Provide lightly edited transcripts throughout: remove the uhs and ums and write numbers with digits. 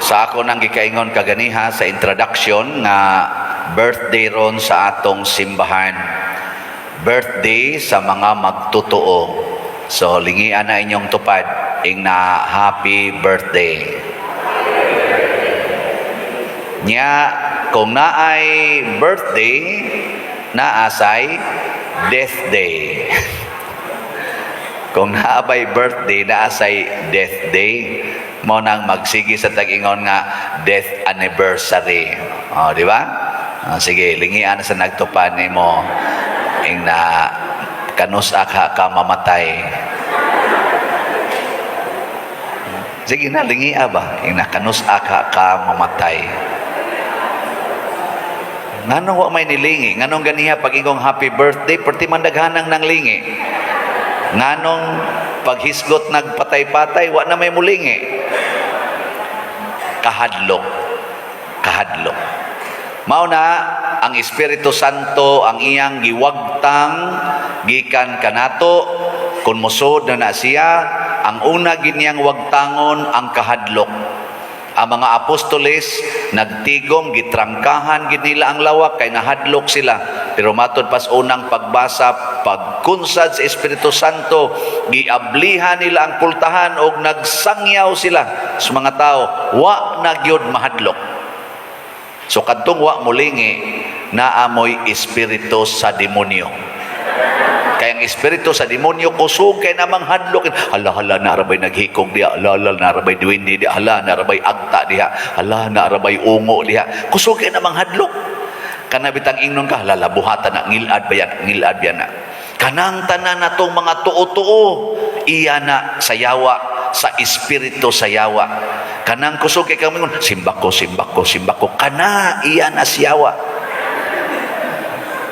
Sa ako nang gikaingon kaganiha sa introduction nga birthday ron sa atong simbahan. Birthday sa mga magtotoo. So lingian na inyong tupad ing na happy birthday. Nya kung naay birthday, naasay death day. Kung naabay birthday, naasay death day. Mo nang magsigi sa tag-ingon nga death anniversary. Oh, di ba? Sige, lingian sa nagtupad nimo ing na kanusa ka mamatay. Sige na, lingia ba? Ing na kanusa ka mamatay. Nganong wa may nilingi? Nganong ganiha pag ingong happy birthday, perti man daghanang nang lingi. Nganong paghisgot nagpatay-patay, wa na may mulingi. Kahadlok. Mao na ang Espiritu Santo ang iyang giwagtang gikan kanato kun musod na siya. Ang una ginyang wagtangon ang kahadlok. Ang mga apostoles nagtigom, gitrangkahan gid nila ang lawak kay nahadlok sila. Pero matod pas unang pagbasa, pagkunsad sa Espiritu Santo, giablihan nila ang pultahan og nagsangyaw sila sa mga tao, wa na gyud mahadlok. So kadtong wa mulingi, naamoy espiritu sa demonyo. Kaya ang espiritu sa demonyo kusog kay namang hadlok. Hala narabay naghikog diha, hala narabay duwindi diha, hala narabay agta diha, hala narabay ungo diha. Kusog kay namang hadlok. Kana bitang ingnon ka, hala buhatan na ngilad bayan na. Kanang tanan natong mga tuo-tuo, iya na sayawa sa espiritu sayawa. Kanang kusog kay kami simbako. Kana iya na siyawa.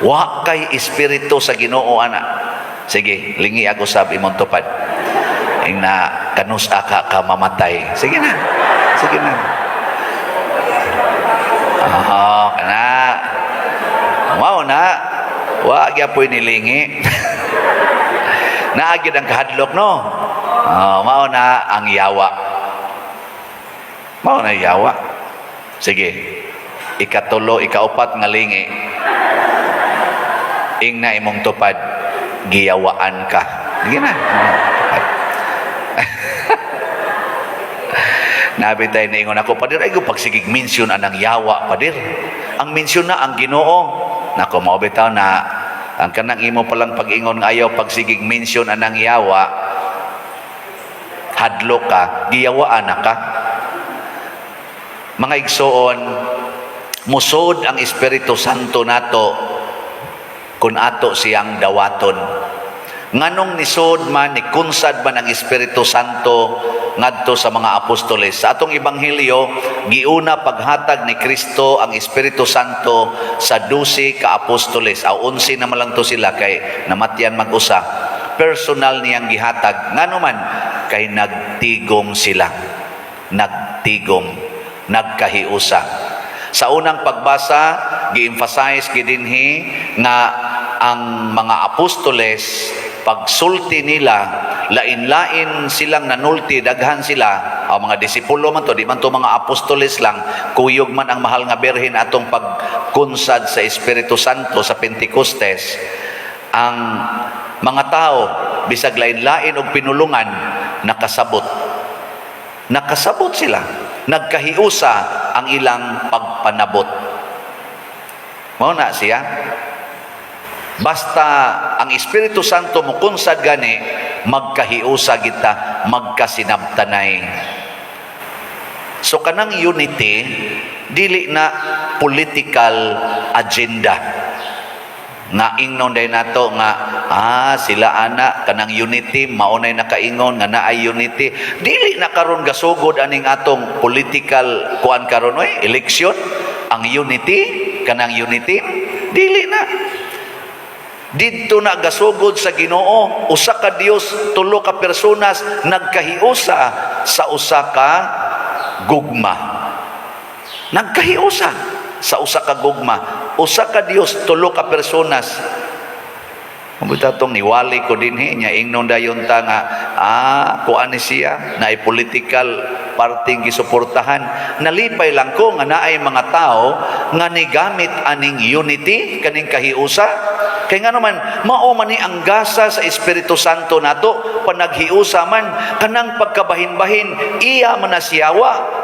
Wa kay espiritu sa Ginoo ana. Sige, lingi ako sa imong tupad. Ing na kanusa ka mamatay. Sige na. Kana. Mao na. Wa gyapon nilingi. Naagid ang kahadlok no. Mao na ang yawa. Sige. Ikatulo, ikaupat nga lingi. Ing na imong tupad, giyawaan ka. Sige na. Nabitay na ingon ako, padir, ay pagsigig mensyon anang yawa, padir. Ang mensyon na ang Ginoo. Nako, maubitaw na, ang kanang imo palang pag-ingon nga ayaw, pagsigig mensyon anang yawa, hadlo ka, giyawaan na ka. Mga igsoon, musod ang Espiritu Santo nato, kun ato siyang dawaton. Nganong nisod man, nikunsad man ang Espiritu Santo ngadto sa mga apostoles. Sa atong ebanghelyo, giuna paghatag ni Kristo ang Espiritu Santo sa 12 ka apostoles. 11 na lang to sila kay namatyan mag-usa. Personal niyang gihatag. Ngano man, kay nagtigom sila. Nagkahiusa. Sa unang pagbasa, gi-emphasize gidinhi nga ang mga apostoles pagsulti nila, lain-lain silang nanulti, daghan sila. Ang mga disipulo man to, di man to mga apostoles lang, kuyog man ang mahal nga berhen atong pagkunsad sa Espiritu Santo sa Pentecostes. Ang mga tao, bisag lain-lain og pinulungan, nakasabot sila. Nagkahiusa ang ilang pagpanabot. Mao na siya. Basta ang Espiritu Santo mukunsad gani, magkahiusa kita, magkasinabtanay. So kanang unity, dili na political agenda. Nga ingnon day nato nga sila ana kanang unity maunay nakaingon nga naay unity. Dili na karon gasugod aning atong political kuan karon election ang unity, kanang unity dili na. Dito na gasugod sa Ginoo, usa ka Dios, tulo ka personas nagkahiusa sa usa ka gugma. Nagkahiusa sa usa ka gugma, usa ka Dios, tulo ka personas. Mabuta tong niwali ko din nya ingnon dayon ta nga kuan ni siya na political parting gisuportahan. Nalipay lang ko nga naay mga tao nga nigamit aning unity kaning kahiusa. Kay nga naman mao man ni ang gasa sa Espiritu Santo nato panaghiusa man kanang pagkabahin-bahin iya manasyawa.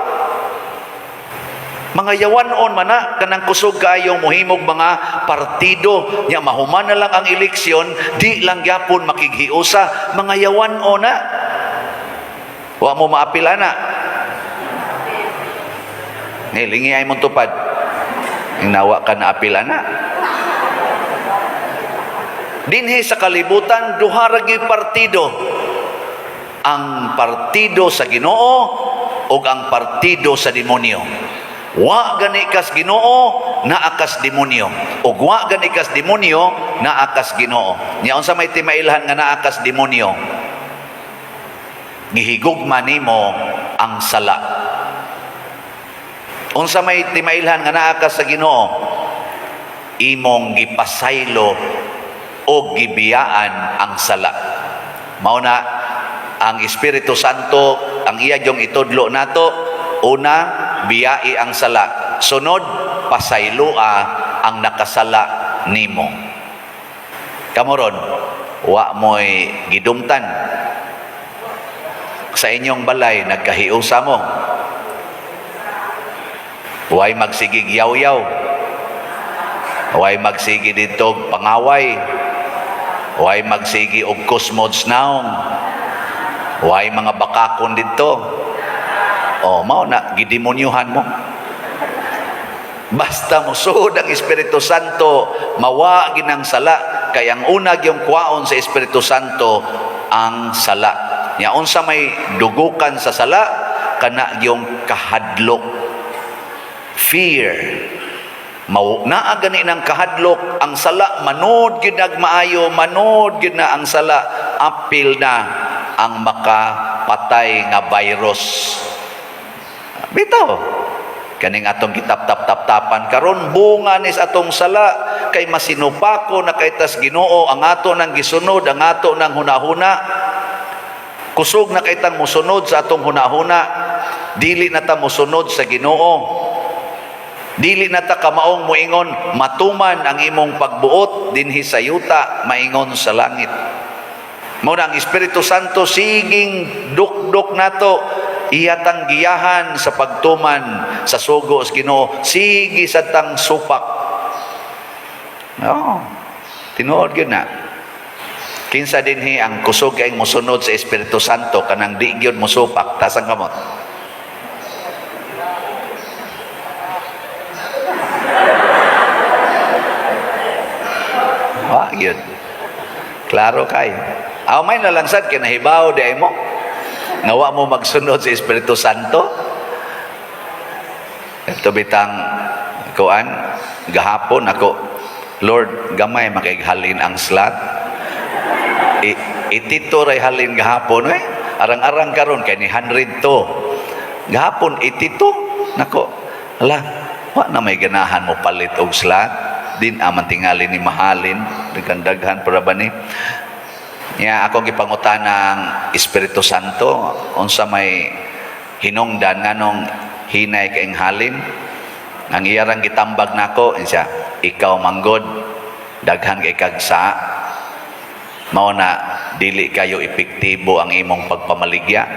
Mga yawanon man na, kanang kusog kayong muhimog mga partido, nya mahuman na lang ang eleksyon, di lang yapon makighiusa, mga yawanon na. Wa mo maapila na. Lingi ay mong tupad. Inawa ka na apila na. Dinhi sa kalibutan, duha ra gyud partido. Ang partido sa Ginoo o ang partido sa demonyo. Wa gani kas Ginoo naa kas demonyo, ug wa gani kas demonyo naa kas Ginoo. Nya unsa may timailhan nga naa kas demonyo? Gihigugma nimo ang sala. Unsa may timailhan nga naa kas sa Ginoo? Imong gipasaylo o gibiyaan ang sala. Mao na ang Espiritu Santo ang iya jong itudlo nato. Una, biyai ang sala. Sunod, pasaylua ang nakasala nimo. Kamoron, wa mo'y gidumtan. Sa inyong balay, nagkahiusa mo. Huwag magsigig yaw-yaw. Huwag magsigi dito pangaway. Huwag magsigi og kusmods naong. Huwag mga bakakon dito. Mao na gidemonyuhan mo. Basta musud ang Espiritu Santo, mawa ginang sala. Kay ang una gyung kuwaon sa Espiritu Santo ang sala. Nya unsa may dugukan sa sala, kana gyung kahadlok. Fear. Naa gani ng kahadlok ang sala, manood gyud maayo, manood gyud na ang sala, apil na ang makapatay nga virus. Bitaw, kaning atong kitap-tap-tap-tapan karon bunga nis atong sala kay masinupako na kay tas Ginoo ang ato nang gisunod, ang ato nang hunahuna. Kusog na kay tang musunod sa atong hunahuna, dili na ta musunod sa Ginoo. Dili na ta kamaong moingon matuman ang imong pagbuot dinhi sa yuta, maingon sa langit. Mao ang Espiritu Santo siging dukdok nato, iyatang giyahan sa pagtuman sa sugo sa Ginoo, sige sa tang supak. Tinuod gyud na. Kinsa dinhi ang kusog kay mosunod sa Espiritu Santo kanang di gyud mosupak, tasang kamot. Gyud. Klaro kay. May nalangsad kay nahibaw di mo. Nawa mo magsunod sa Espiritu Santo. Ito bitang kuan gahapon ako, Lord, gamay makighalin ang slot. Itito ray halin gahapon arang-arang karon kay ni 100 to. Gahapon itito nako. Ala, wa na may ganahan mo palit og slot. Din aman tingali ni mahalin daghan para ba ni nya akong gipangutan ng Espiritu Santo unsa may hinungdan nganong hinay kaing halin ang iyarang gitambag nako insya ikaw manggod daghan kay kagsa mao na dili kayo epektibo ang imong pagpamaligya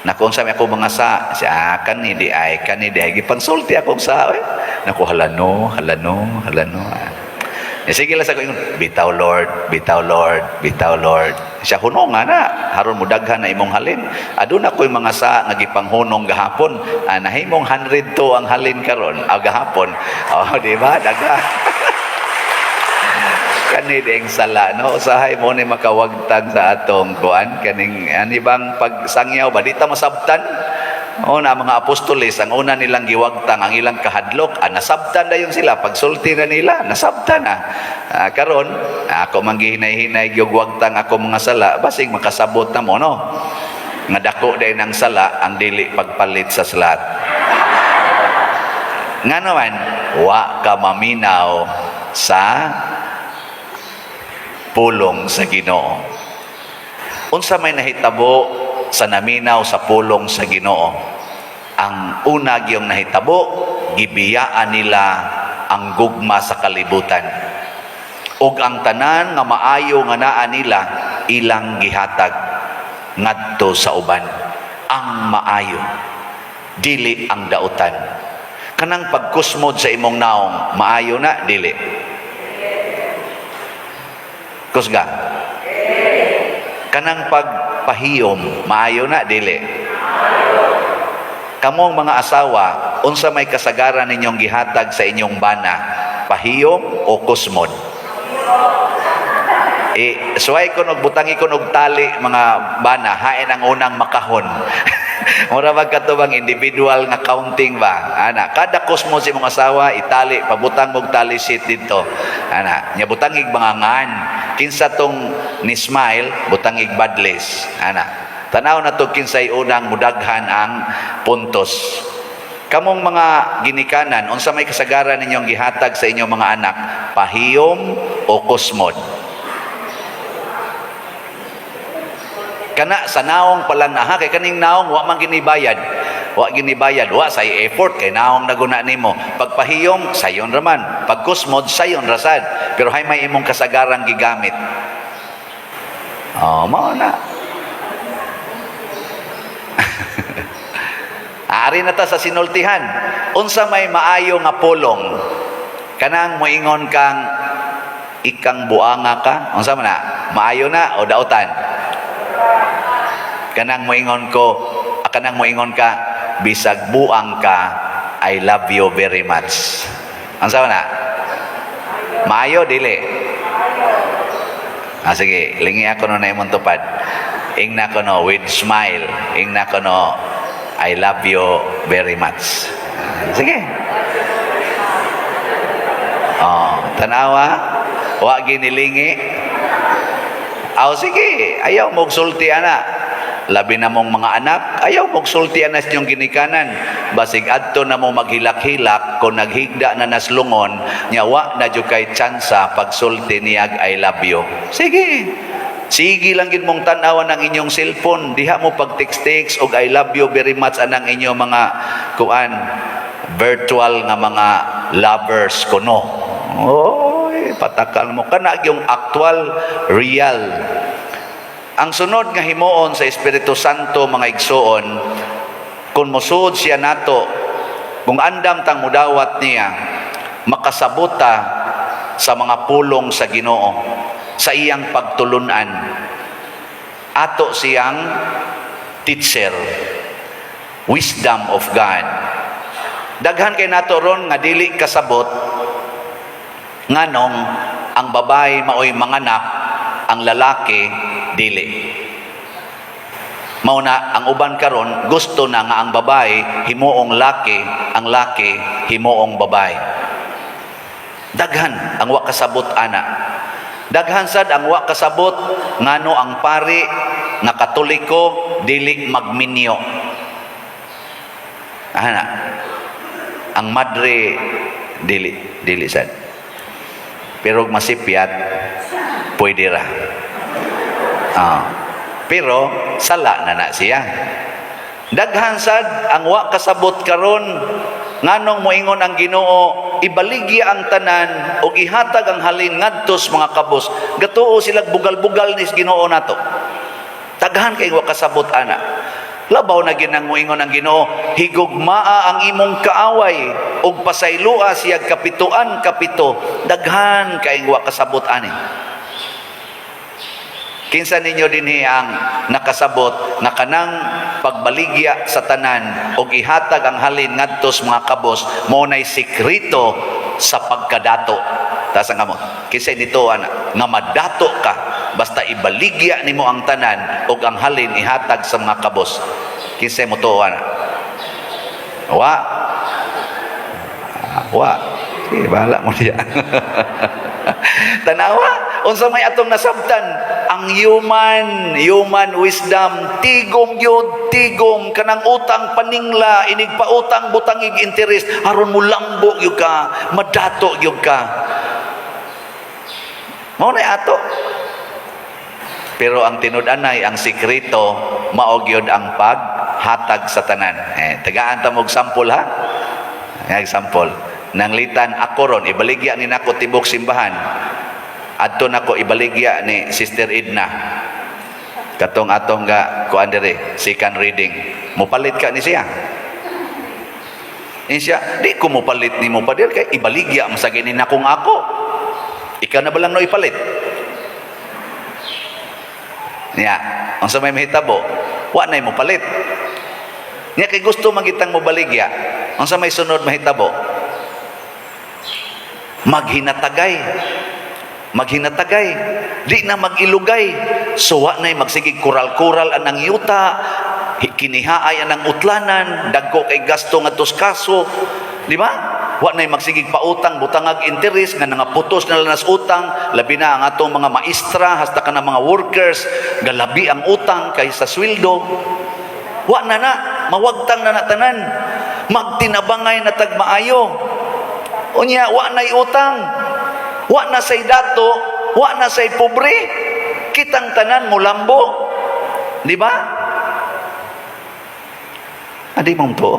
nako unsa may ako mga sa siya kanidi ay gipansulti akong sa naku halano. Sige lang sa ko, bitaw Lord. Siya hunong na, haron mo daghan na imong halin. Aduna ko'y mga sa nagipanghunong gahapon. Nahimong 100 to ang halin karon gahapon. Di ba? Daghan. Kanideng sala, no? Usahay mo ni makawagtang sa atong kuan. Kaning, anibang pagsangyaw ba? Di ta masabtan. Na mga apostoles, ang una nilang giwagtang ang ilang kahadlok, nasabtan na yung sila, pagsulti na nila, nasabtan na. Karon, ako manggihinay-hinay giwagtang ako mga sala, basig makasabot na mo, no? Nga dako day ng sala, ang dili pagpalit sa salat. Nga naman, wa ka maminaw sa pulong sa Ginoo. Unsa may nahitabo sa naminaw sa pulong sa Ginoo? Ang una gyung nahitabo, gibiyaan nila ang gugma sa kalibutan. Ug ang tanan nga maayo nga naa nila ilang gihatag ngadto sa uban. Ang maayo, dili ang dautan. Kanang pagkusmod sa imong naong, maayo na, dili. Kusga. Kanang pagpahiyom, maayo na, dili. Kamong mga asawa, unsa may kasagaran ninyong gihatag sa inyong bana, pahiyom o kusmod? Suway ko butangi ko tali mga bana, hain ang unang makahon. Mura magkatubang individual nga counting ba? Ana, kada kusmod si mong asawa, itali, pabutang mong tali sheet dito. Ana, nya butangig mga ngan. Kinsa tong ni smile, butangig badless. Ana, tanaw na to kinsay unang mudaghan ang puntos. Kamong mga ginikanan, unsa may kasagaran ninyong gihatag sa inyong mga anak, pahiyom o kusmod? Kana sa naong palang naha, kay kaning naong wa man ginibayad. Wa say effort kay naong naguna nimo. Pagpahiyom sayon raman, pagkusmod sayon rasad. Pero hay may imong kasagarang gigamit. Mao na. Ari na ta sa sinultihan. Unsa may maayo nga pulong? Kanang moingon kang ikang buanga ka, unsa man na? Maayo na o dautan? Kanang moingon ka, bisag buang ka, I love you very much. Unsa man na? Maayo dili. Sige, lingi ako no na imong tupad. Ingna ko no with smile. Ingna ko no I love you very much. Sige. Tanawa, wa ginilingi. Sige, ayaw mong sulti ana. Labi na mong mga anak, ayaw mong sulti ana sa inyong ginikanan. Basig adto na mo maghilak-hilak, kung naghigda na naslungon, nya wa na jud kay tsansa pagsulti niyag I love you. Sige. Sige lang gid mong tan-awan ang inyong cellphone. Diha mo pag-text og I love you very much anang inyong mga virtual nga mga lovers kuno. Oy, patakal mo kana yung actual, real. Ang sunod nga himuon sa Espiritu Santo mga igsoon, kung musud siya nato, kung andam tang mudawat niya, makasabuta sa mga pulong sa Ginoo, sa iyang pagtulunan, ato siyang teacher, wisdom of God. Daghan kay nato ron nga dili kasabot, nganong ang babae maoy manganak, ang lalaki dili. Mauna ang uban karon gusto na nga ang babae himuong laki, ang laki himuong babae. Daghan ang wa kasabot ana. Daghan sad ang wa kasabot ngano ang pari nga Katoliko dili magminyo. Ana. Ang madre dili sad. Pero masipyat pwede ra. Pero sala na siya. Daghan sad ang wa kasabot karon nganong moingon ang Ginoo ibaligya ang tanan ug ihatag ang halin ngadtos mga kabos. Gatuo sila bugal-bugal ni Ginoo nato. Daghan kay wa kasabot ana. Labaw na ginang moingon ang Ginoo, higugmaa ang imong kaaway ug pasaylua siya kapituan kapito. Daghan kay wa kasabot ani. Kinsa ninyo dinhi ang nakasabot nga kanang pagbaligya sa tanan ug ihatag ang halin ngadtos mga kabos mao nay sekreto sa pagkadato. Tasa nga mo, kinsa dito ana nga madato ka basta ibaligya nimo ang tanan ug ang halin ihatag sa mga kabos. Kinsa mo to ana? Wa. Sige, bahala mo diya. Tanawa, unsa may atong nasabtan ang human wisdom, tigom kanang utang paningla, inig pa utang butangig interest, aron mo lambo gyud ka, madato gyud ka. Mao na ato. Pero ang tinud-anay, ang sikreto, mao gyud ang paghatag sa tanan. Tagaan ta mog sample ha. Example. Nanglitan ako ron, ibaligya ni nako tibok simbahan. Adto nako ibaligya ni Sister Edna. Katong atong ga kuan dire, second reading. Mupalit ka ni siya. Ni siya, di ko mupalit ni mo pa dir kay ibaligya man sa gini nakong ako. Ikaw na ba lang no ipalit? Niya, ang sa may mahitabo, wa nay mo palit. Niya kay gusto magitang mo baligya, ang sa may sunod mahitabo, maghinatagay. Maghinatagay, di na magilugay. So wa nay magsigig kural-kural anang yuta, kinihaay anang utlanan, dagko kay gasto ngadtos kaso, di ba? Wa nay magsigig pautang, butangag interes nga nangaputos na lanas utang, labi na ang atong mga maestra hasta ka mga workers, galabi ang utang kaysa sweldo. Wa na mawagtang na tanan. Magtinabangay na tagmaayo. Unya wa nay utang. Wa na say dato, wa na say pobre. Kitang tanan mo lambo. Di ba? Adi mong to?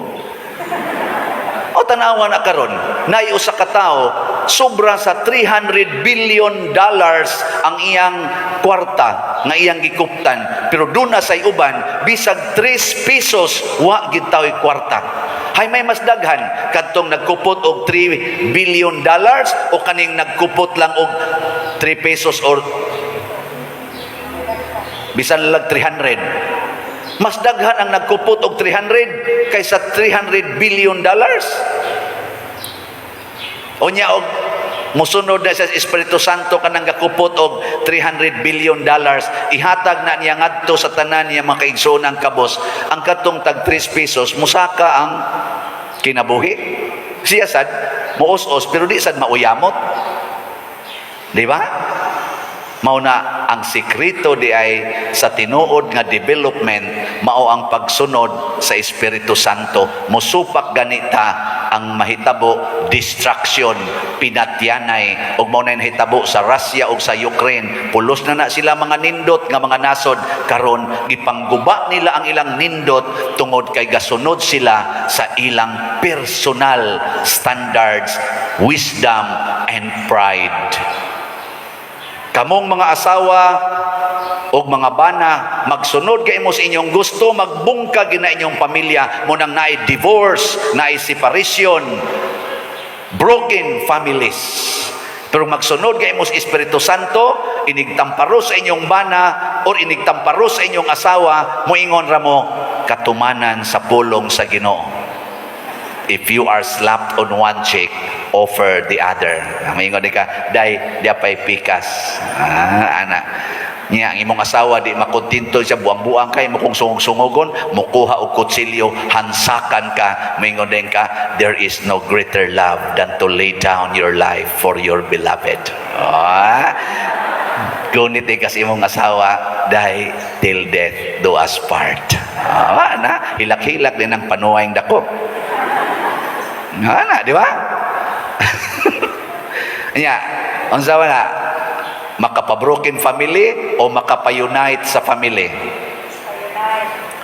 O tanawa na karon, nay usa ka tawo sobra sa $300 billion ang iyang kwarta nga iyang gikuptan, pero duna say uban bisag 3 pesos wa gid tawoy kwarta. Hay may mas daghan kadtong nagkupot og $3 billion o kaning nagkupot lang og 3 pesos or bisan lang 300. Mas daghan ang nagkupot og 300 kaysa $300 billion. Unya og musunod na sa Espiritu Santo kanang gakupot og $300 billion, ihatag na niya ngadto sa tanan niya mga kaigsoonang kabos. Ang katong tag 3 pesos musaka ang kinabuhi. Siya sad muos-os pero di sad mauyamot. Di ba? Mao na ang sikreto di ay sa tinuod nga development, mao ang pagsunod sa Espiritu Santo. Musupak ganita ang mahitabo distraction, pinatyanay, ug mao na hitabo sa Russia ug sa Ukraine. Pulos na sila mga nindot nga mga nasod karon gipangguba nila ang ilang nindot tungod kay gasunod sila sa ilang personal standards, wisdom and pride. Kamong mga asawa o mga bana, magsunod kay mo sa inyong gusto, magbungkag na inyong pamilya, mo nang naay divorce, naay separation, broken families. Pero magsunod kay mo sa Espiritu Santo, inigtamparo sa inyong bana o inigtamparo sa inyong asawa, moingon ra mo katumanan sa pulong sa Ginoo. If you are slapped on one cheek, offer the other. Maingon di ka, day, di apay pikas. Ana. Niya, ang imong asawa, di makontinto siya, buang-buang kay mo kung sungog-sungogon, mukuha o kutsilyo, hansakan ka, maingon din ka, there is no greater love than to lay down your life for your beloved. Gunit di kasi imong asawa, day, till death do us part. Na, hilak-hilak din ang panuwayng dako. Na, di ba? Nya, ang sawa na, makapa-broken family o makapa-unite sa family?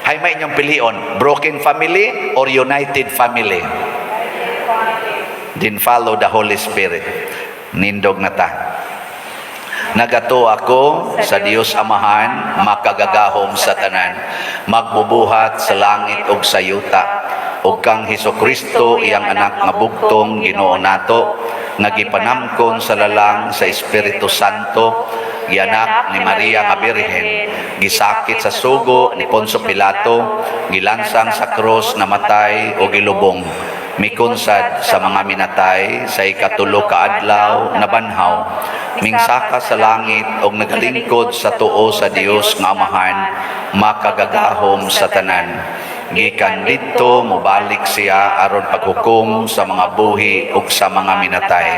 Hay may inyong pilion, broken family or united family? Then follow the Holy Spirit. Nindog na ta. Nagato ako sa Dios Amahan, makagagahom sa tanan, magbubuhat sa langit ug sa yuta, ug kang Hesukristo iyang anak nga bugtong Ginoo nato, nagipanamkon sa lalang sa Espiritu Santo, gianak ni Maria nga Birhen, gisakit sa sugo ni Poncio Pilato, gilansang sa krus, namatay o gilubong, mikunsad sa mga minatay, sa ikatulo ka adlaw nabanhaw, mingsaka sa langit o nagalingkod sa tuo sa Dios nga Amahan, makagagahom sa tanan. Gikan dito mobalik siya aron paghukom sa mga buhi ug sa mga minatay.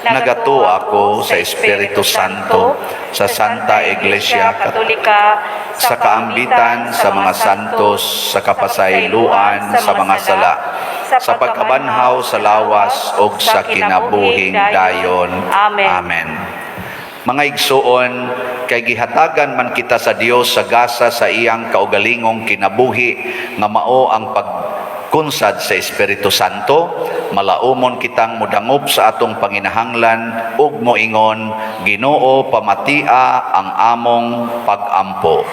Nagato ako sa Espiritu Santo, sa Santa Iglesia Katolika, sa kaambitan sa mga santos, sa kapasayloan sa mga sala, sa pagkabanhaw sa lawas ug sa kinabuhing dayon. Amen. Mga igsuon, kay gihatagan man kita sa Dios sa gasa sa iyang kaugalingong kinabuhi nga mao ang pagkunsad sa Espiritu Santo, malaumon kitang mudangop sa atong panginahanglan ug moingon, Ginoo pamatia ang among pag-ampo.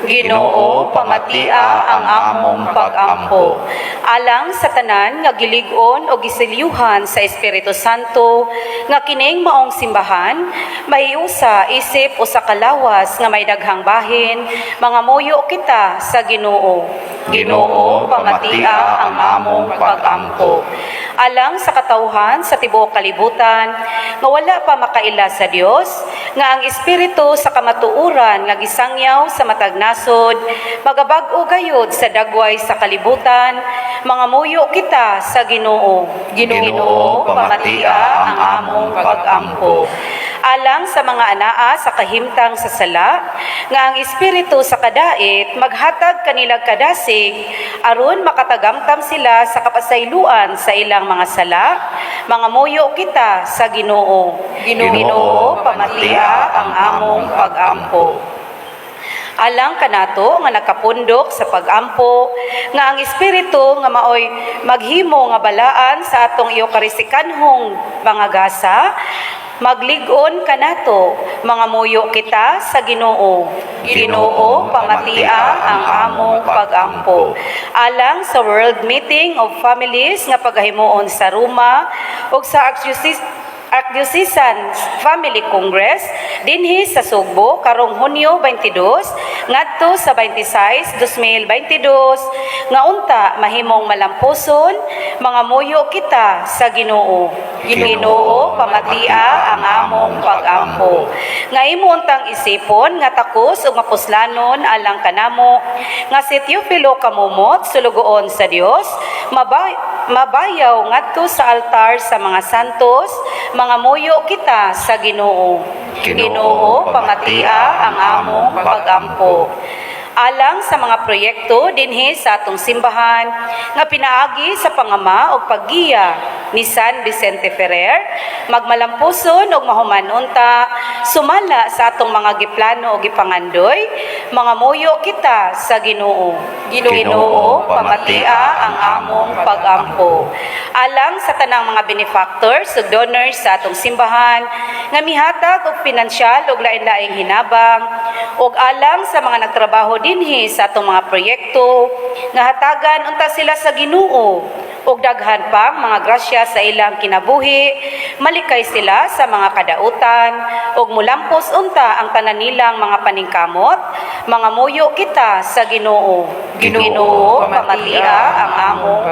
Ginoo, pamatia ang among pag-ampo. Alang sa tanan nga gilig-on o gisilyuhan sa Espiritu Santo, nga kining maong simbahan, mahiusa isip o sa kalawas nga may daghang bahin, mga muyo kita sa Ginoo. Ginoo, pamatia ang among pag-ampo. Alang sa katawhan sa tibuok kalibutan, nga wala pa makaila sa Dios, nga ang Espiritu sa kamatuuran nga gisangyaw sa matag nasod, magabag-o gayud sa dagway sa kalibutan, mga muyo kita sa Ginoo. Ginoo, pamatia ang among pag-ampo. Alang sa mga anaa sa kahimtang sa sala, nga ang Espiritu sa kadait maghatag kanilang kadasig aron makatagamtam sila sa kapasayloan sa ilang mga sala, mga muyo kita sa Ginoo. Ginoo, pamatia ang among pag-ampo. Alang kanato nga nakapundok sa pag-ampo, nga ang Espiritu nga maoy maghimo nga balaan sa atong eucharistikanhong mga gasa, maglig-on kanato, mga muyo kita sa Ginoo. Ginoo, pamatia ang among pag-ampo. Alang sa World Meeting of Families nga paghimuon sa Roma ug sa Archdiocesan Family Congress dinhi sa Sugbo karong Hunyo 22 ngadto sa 26 2022 nga unta mahimong malampuson, mga muyo kita sa Ginoo. Ginoo, pamatia ang among pag-ampo. Nga imo untang isipon nga takos ug mapuslanon alang kanamo nga si Teofilo kamumot sulugoon sa Dios, mabayaw ngadto sa altar sa mga santos, mga muyo kita sa Ginoo. Ginoo, pamatia ang among pag-ampo. Alang sa mga proyekto dinhi sa atong simbahan nga pinaagi sa pangama ug paggiya ni San Vicente Ferrer, magmalampuson ug mahumanunta sumala sa atong mga giplano ug gipangandoy, mga muyo kita sa Ginoo. Ginoo, pamatia ang among pag-ampo. Alang sa tanang mga benefactors ug donors sa atong simbahan nga mihatag og pinansyal ug lain-laing hinabang, ug alang sa mga nagtrabaho dinhi sa atong mga proyekto nga hatagan unta sila sa Ginoo ug daghan pang mga grasya sa ilang kinabuhi, malikay sila sa mga kadautan ug mulampos unta ang tanan nilang mga paningkamot, mga muyo kita sa Ginoo. Ginoo, pamatia ang among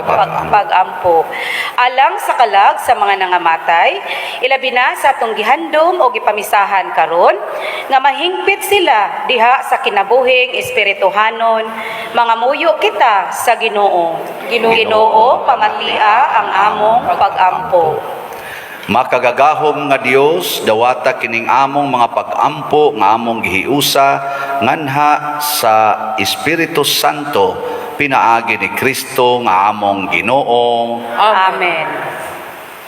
pag-ampo. Alang sa kalag sa mga nangamatay, ilabi na sa atong gihandom o gipamisahan karon nga mahingpit sila diha sa kinabuhing espirituhanon, mga muyo kita sa Ginoo. Ginoo, pamatia ang among pag-ampo. Makagagahom nga Dios, dawata kining among mga pag-ampo nga among gihiusa nganha sa Espiritu Santo pinaagi ni Kristo nga among Ginoo. Amen.